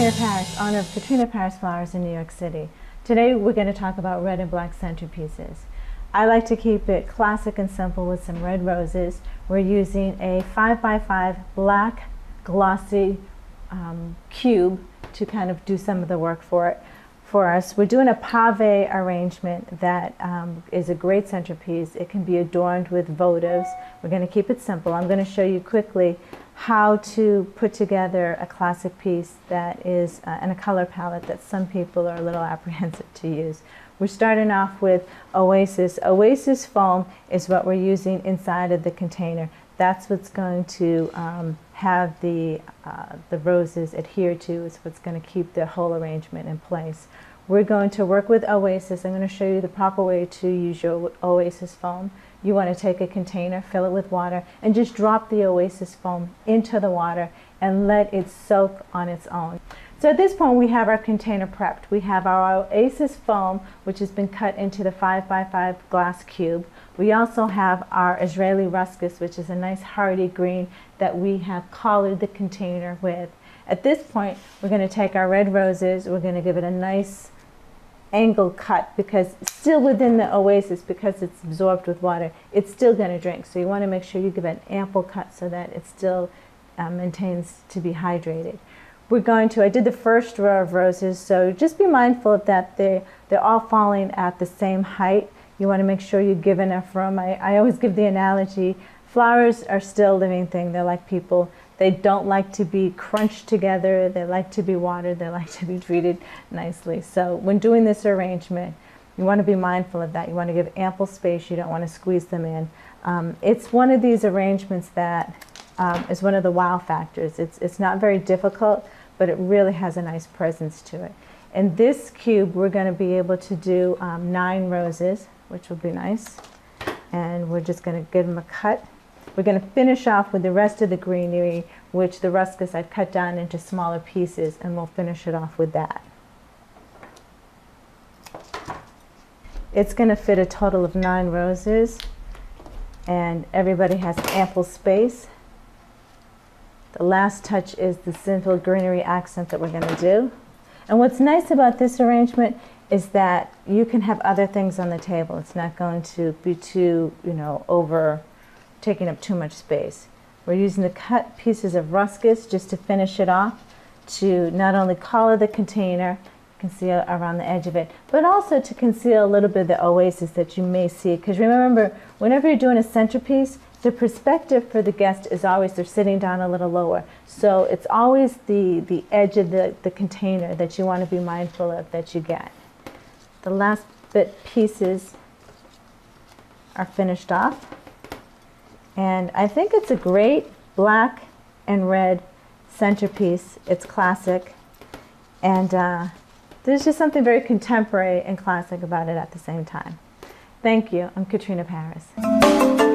Katrina Paris, owner of Katrina Paris Flowers in New York City. Today we're going to talk about red and black centerpieces. I like to keep it classic and simple with some red roses. We're using a 5x5 black glossy cube to kind of do some of the work for us. We're doing a pave arrangement that is a great centerpiece. It can be adorned with votives. We're going to keep it simple. I'm going to show you quickly how to put together a classic piece that is in a color palette that some people are a little apprehensive to use. We're starting off with Oasis. Oasis Foam is what we're using inside of the container. That's what's going to have the roses adhere to. It's what's going to keep the whole arrangement in place. We're going to work with Oasis. I'm going to show you the proper way to use your Oasis Foam. You want to take a container, fill it with water, and just drop the Oasis Foam into the water and let it soak on its own. So at this point we have our container prepped. We have our Oasis Foam, which has been cut into the 5x5 glass cube. We also have our Israeli Ruscus, which is a nice hardy green that we have collared the container with. At this point we're going to take our red roses, we're going to give it a nice angle cut, because still within the Oasis, because it's absorbed with water, it's still going to drink. So you want to make sure you give it an ample cut so that it still maintains to be hydrated. We're going to, I did the first row of roses, so just be mindful of that they're all falling at the same height. You want to make sure you give enough room. I always give the analogy, flowers are still a living thing. They're like people. They don't like to be crunched together. They like to be watered. They like to be treated nicely. So when doing this arrangement, you want to be mindful of that. You want to give ample space. You don't want to squeeze them in. It's one of these arrangements that is one of the wow factors. It's not very difficult, but it really has a nice presence to it. In this cube, we're going to be able to do 9 roses, which will be nice. And we're just going to give them a cut. We're going to finish off with the rest of the greenery, which the ruscus I've cut down into smaller pieces, and we'll finish it off with that. It's going to fit a total of 9 roses, and everybody has ample space. The last touch is the simple greenery accent that we're going to do. And what's nice about this arrangement is that you can have other things on the table. It's not going to be too, taking up too much space. We're using the cut pieces of ruscus just to finish it off, to not only collar the container, you can see around the edge of it, but also to conceal a little bit of the Oasis that you may see. Because remember, whenever you're doing a centerpiece, the perspective for the guest is always they're sitting down a little lower. So it's always the edge of the container that you want to be mindful of that you get. The last bit pieces are finished off. And I think it's a great black and red centerpiece. It's classic. And there's just something very contemporary and classic about it at the same time. Thank you. I'm Katrina Paris.